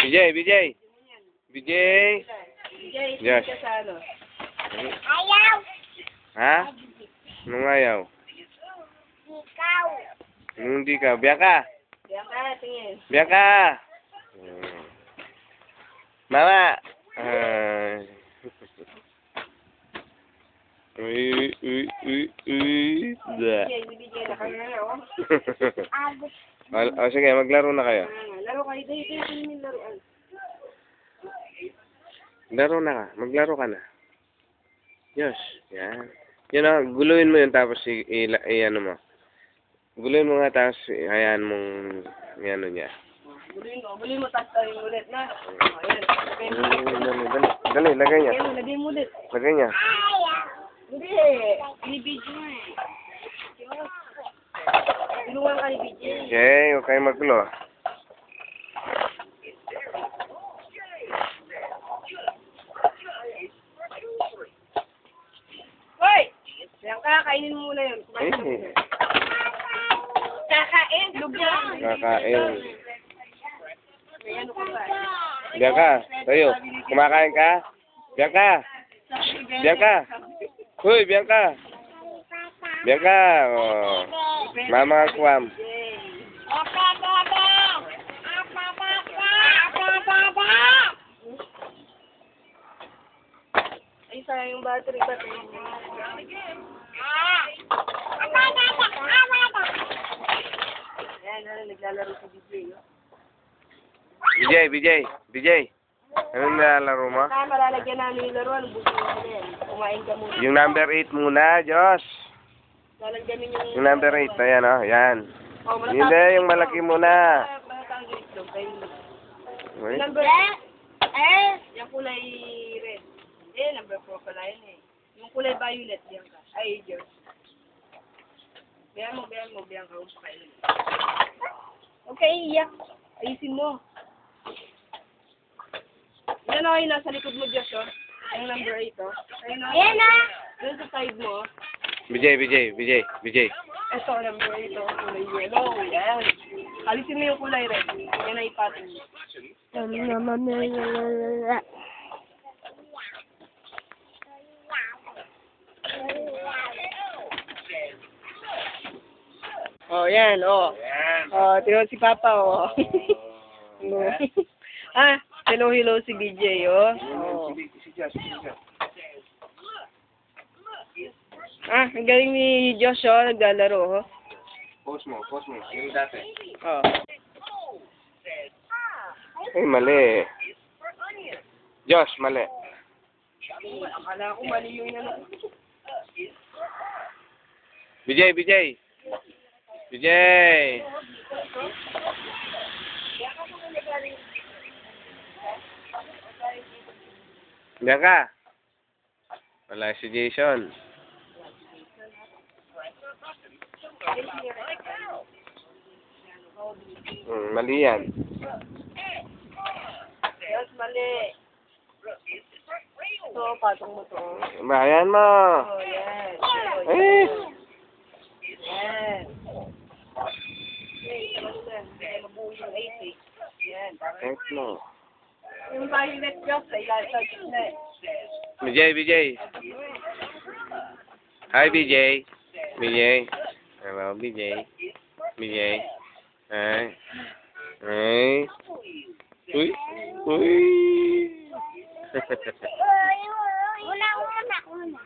BJ, BJ. BJ. Yes. Ayaw! Ha? Anong ayaw? Ikaw! Hindi ka. Bianca. Bianca, tingin. Bianca. Mama. Da. Bibigyan na kayo na, oh. Sige, maglaro na kayo. Laro kayo. Dito yung laruan. Laro na ka. Maglaro ka na. Yes. Yan. Yun o, guluhin mo yun tapos i-ano mo. Guluhin mo nga tapos hayaan mong i-ano niya. Guluhin mo tapos tayo ulit na. Dali, lagay niya. Lagay mo ulit. Lagay niya. Hindi. Binibidyo mo eh. Tulungan ka ni BJ. Okay, huwag kayong maggulo. Hoy! Bianca, kainin mo muna yun. Kakain? Lubang. Kakain. May ano ka ba? Bianca, tayo. Kumakain ka? Bianca! Bianca! Hoy, Bianca! Bianca! Oh. Mama Kwam. Ay, sayang yung battery ba? Ayan, naglalaro si BJ. BJ. Anong nilalaro mo? Kaya malalagyan namin yung laruan, busin mo yan. Kumain ka muna. Yung number 8 muna, Diyos. Lalagyan yung... Yung number 8, ayan o, yan. Oh, Hindi, yung malaki muna. Malatang itlog, kayo. Uy. Number... Yung kulay red. Number 4 pala yun eh. Yung kulay violet, yan ka. Ay, Diyos. Biyan mo, biyan ka. Okay, iyak. Ayusin mo. Yan o, yung nasa likod mo, Diyos, oh. Yung number 8, oh. Ayun, oh. Ayan, oh. Doon sa side mo, oh. BJ. Ito, number 8, oh. Kulay yellow. Yan. Alisin mo yung kulay red. Yan na ipatong. Oh, yan, oh. Oh, tingnan si Papa, oh. Hello si BJ, oh. Ang galing ni Josh, oh, naglalaro, oh. Post mo. Yung dati. Oh. Ay, mali. Josh, mali. Akala ko mali yung ano. BJ. Bianca. Wala si Jason. Mali yan. Yes, mali. Ito, patong mo to. Bayan mo. Oh, yes. Eh. Yan. Mabuo yung 8, eh. Yan. Thanks mo. Yung violet Diyos, ay lalagay na eh. BJ. Hi, BJ. Hello, BJ. Hi. Uy. Una.